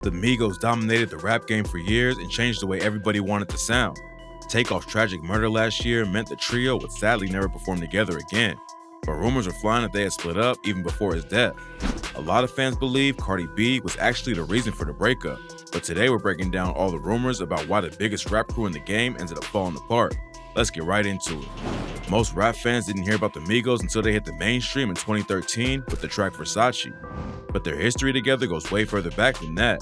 The Migos dominated the rap game for years and changed the way everybody wanted to sound. Takeoff's tragic murder last year meant the trio would sadly never perform together again, but rumors were flying that they had split up even before his death. A lot of fans believe Cardi B was actually the reason for the breakup, but today we're breaking down all the rumors about why the biggest rap crew in the game ended up falling apart. Let's get right into it. Most rap fans didn't hear about the Migos until they hit the mainstream in 2013 with the track Versace, but their history together goes way further back than that.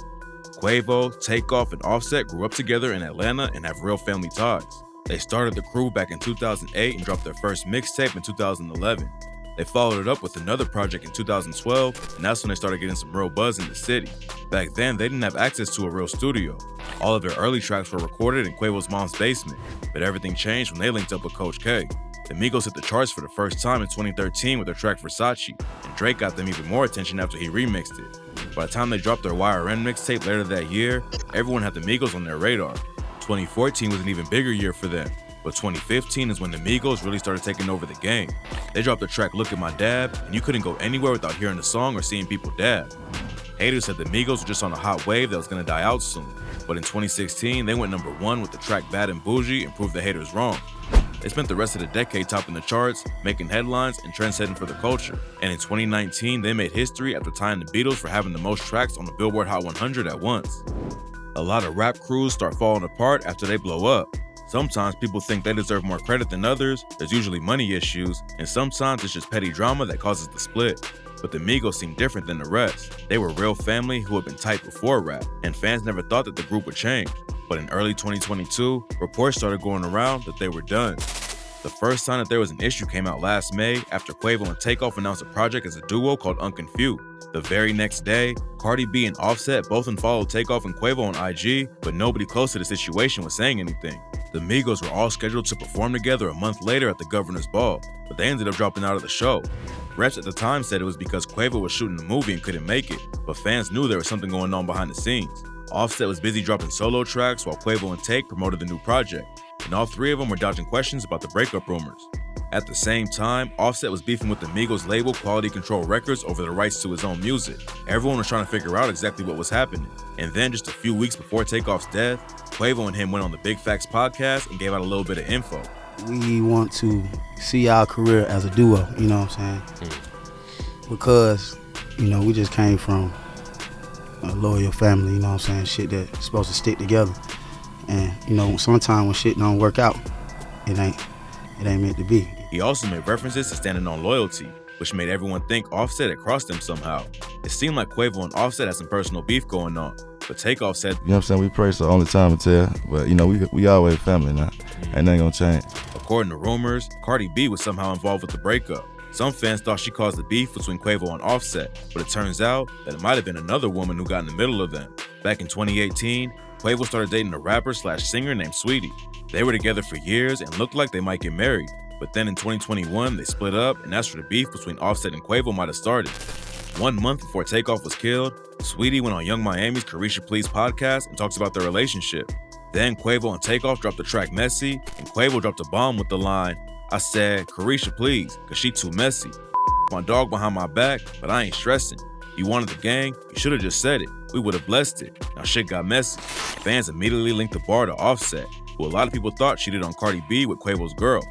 Quavo, Takeoff, and Offset grew up together in Atlanta and have real family ties. They started the crew back in 2008 and dropped their first mixtape in 2011. They followed it up with another project in 2012, and that's when they started getting some real buzz in the city. Back then, they didn't have access to a real studio. All of their early tracks were recorded in Quavo's mom's basement, but everything changed when they linked up with Coach K. The Migos hit the charts for the first time in 2013 with their track Versace, and Drake got them even more attention after he remixed it. By the time they dropped their YRN mixtape later that year, everyone had the Migos on their radar. 2014 was an even bigger year for them, but 2015 is when the Migos really started taking over the game. They dropped the track Look at My Dab, and you couldn't go anywhere without hearing the song or seeing people dab. Haters said the Migos were just on a hot wave that was gonna die out soon, but in 2016 they went #1 with the track Bad and Bougie and proved the haters wrong. They spent the rest of the decade topping the charts, making headlines, and trendsetting for the culture. And in 2019, they made history after tying the Beatles for having the most tracks on the Billboard Hot 100 at once. A lot of rap crews start falling apart after they blow up. Sometimes people think they deserve more credit than others, there's usually money issues, and sometimes it's just petty drama that causes the split. But the Migos seem different than the rest. They were real family who had been tight before rap, and fans never thought that the group would change. But in early 2022, reports started going around that they were done. The first sign that there was an issue came out last May after Quavo and Takeoff announced a project as a duo called Unconfused. The very next day, Cardi B and Offset both unfollowed Takeoff and Quavo on IG, but nobody close to the situation was saying anything. The Migos were all scheduled to perform together a month later at the Governor's Ball, but they ended up dropping out of the show. Reps at the time said it was because Quavo was shooting a movie and couldn't make it, but fans knew there was something going on behind the scenes. Offset was busy dropping solo tracks while Quavo and Take promoted the new project, and all three of them were dodging questions about the breakup rumors. At the same time, Offset was beefing with the Migos label Quality Control Records over the rights to his own music. Everyone was trying to figure out exactly what was happening. And then just a few weeks before Takeoff's death, Quavo and him went on the Big Facts podcast and gave out a little bit of info. We want to see our career as a duo, you know what I'm saying? Because, we just came from a loyal family, you know what I'm saying? Shit that's supposed to stick together. And, sometimes when shit don't work out, it ain't meant to be. He also made references to standing on loyalty, which made everyone think Offset had crossed them somehow. It seemed like Quavo and Offset had some personal beef going on, but Takeoff said, You know what I'm saying? We pray so only time will tell, but we always family now. Ain't nothing gonna change. According to rumors, Cardi B was somehow involved with the breakup. Some fans thought she caused the beef between Quavo and Offset, but it turns out that it might have been another woman who got in the middle of them. Back in 2018, Quavo started dating a rapper/singer named Saweetie. They were together for years and looked like they might get married, but then in 2021, they split up, and that's where the beef between Offset and Quavo might have started. 1 month before Takeoff was killed, Saweetie went on Young Miami's Carisha Please podcast and talks about their relationship. Then Quavo and Takeoff dropped the track Messy, and Quavo dropped a bomb with the line, I said, Carisha please, cause she too messy. My dog behind my back, but I ain't stressing. You wanted the gang, you should've just said it. We would've blessed it. Now shit got messy. Fans immediately linked the bar to Offset, who a lot of people thought cheated on Cardi B with Quavo's girl.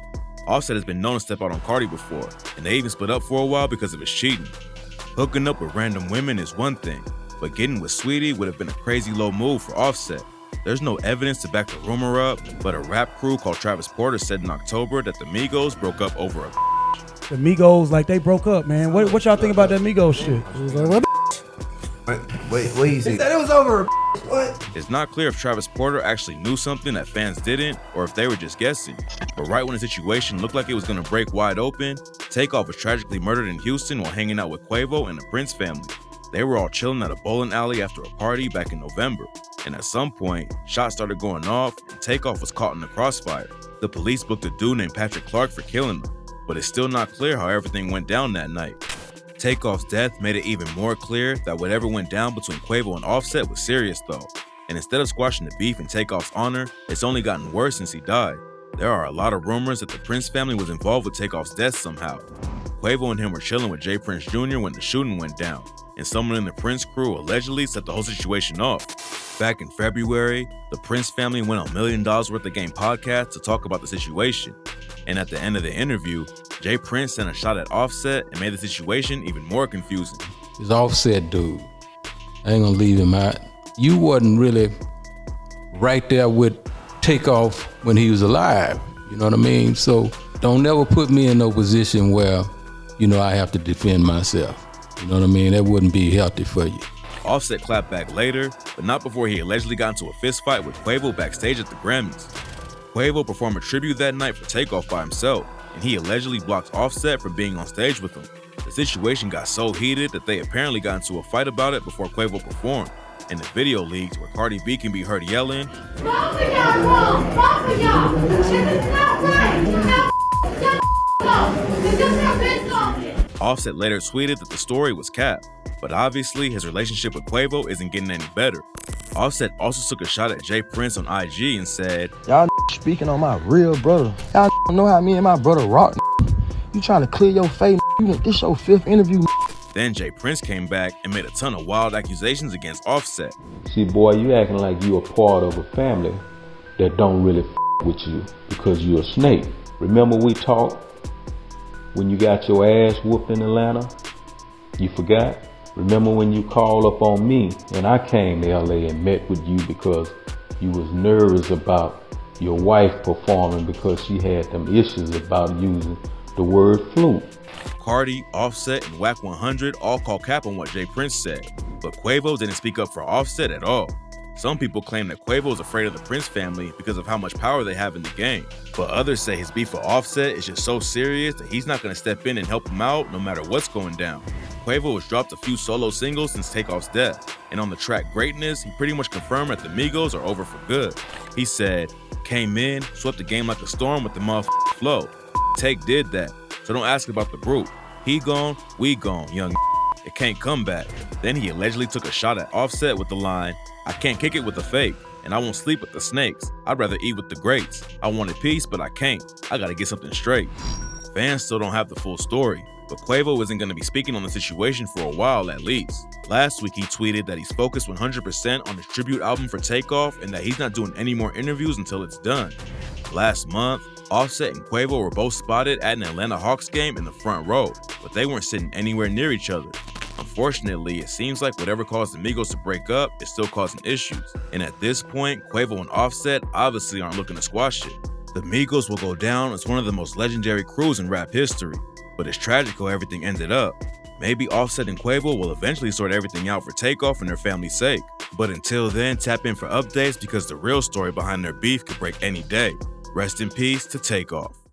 Offset has been known to step out on Cardi before, and they even split up for a while because of his cheating. Hooking up with random women is one thing, but getting with Saweetie would have been a crazy low move for Offset. There's no evidence to back the rumor up, but a rap crew called Travis Porter said in October that the Migos broke up over a The Migos, like, they broke up, man. What y'all think about that Migos shit? It was like, Wait, he said it was over. What? It's not clear if Travis Porter actually knew something that fans didn't, or if they were just guessing. But right when the situation looked like it was gonna break wide open, Takeoff was tragically murdered in Houston while hanging out with Quavo and the Prince family. They were all chilling at a bowling alley after a party back in November, and at some point, shots started going off and Takeoff was caught in the crossfire. The police booked a dude named Patrick Clark for killing him, but it's still not clear how everything went down that night. Takeoff's death made it even more clear that whatever went down between Quavo and Offset was serious though, and instead of squashing the beef in Takeoff's honor, it's only gotten worse since he died. There are a lot of rumors that the Prince family was involved with Takeoff's death somehow. Quavo and him were chilling with Jay Prince Jr. when the shooting went down, and someone in the Prince crew allegedly set the whole situation off. Back in February, the Prince family went on $1 Million Worth of Game podcast to talk about the situation. And at the end of the interview, Jay Prince sent a shot at Offset and made the situation even more confusing. This Offset dude, I ain't gonna leave him out. You wasn't really right there with Takeoff when he was alive, you know what I mean? So don't never put me in no position where, I have to defend myself. You know what I mean? That wouldn't be healthy for you. Offset clapped back later, but not before he allegedly got into a fist fight with Quavo backstage at the Grammys. Quavo performed a tribute that night for Takeoff by himself, and he allegedly blocked Offset from being on stage with him. The situation got so heated that they apparently got into a fight about it before Quavo performed, and the video leaked where Cardi B can be heard yelling, "Both of y'all wrong, both of y'all. This is not right. Now go. This is not been talking." Offset later tweeted that the story was cap, but obviously his relationship with Quavo isn't getting any better. Offset also took a shot at Jay Prince on IG and said, "Y'all speaking on my real brother. Y'all know how me and my brother rock. You trying to clear your face. This your 5th interview." Then Jay Prince came back and made a ton of wild accusations against Offset. See, boy, you acting like you a part of a family that don't really with you because you a snake. Remember we talked when you got your ass whooped in Atlanta? You forgot? Remember when you called up on me and I came to LA and met with you because you was nervous about your wife performing because she had them issues about using the word flute. Cardi, Offset, and Wack 100 all call cap on what Jay Prince said, but Quavo didn't speak up for Offset at all. Some people claim that Quavo is afraid of the Prince family because of how much power they have in the game, but others say his beef with Offset is just so serious that he's not going to step in and help him out no matter what's going down. Quavo has dropped a few solo singles since Takeoff's death, and on the track Greatness, he pretty much confirmed that the Migos are over for good. He said, "Came in, swept the game like a storm with the motherfucking flow. Take did that, so don't ask about the group. He gone, we gone, young. It can't come back." Then he allegedly took a shot at Offset with the line, "I can't kick it with a fake, and I won't sleep with the snakes. I'd rather eat with the greats. I wanted peace, but I can't. I gotta get something straight." Fans still don't have the full story, but Quavo isn't gonna be speaking on the situation for a while at least. Last week he tweeted that he's focused 100% on his tribute album for Takeoff and that he's not doing any more interviews until it's done. Last month, Offset and Quavo were both spotted at an Atlanta Hawks game in the front row, but they weren't sitting anywhere near each other. Unfortunately, it seems like whatever caused the Migos to break up is still causing issues, and at this point, Quavo and Offset obviously aren't looking to squash it. The Migos will go down as one of the most legendary crews in rap history, but it's tragic how everything ended up. Maybe Offset and Quavo will eventually sort everything out for Takeoff and their family's sake, but until then, tap in for updates because the real story behind their beef could break any day. Rest in peace to Takeoff.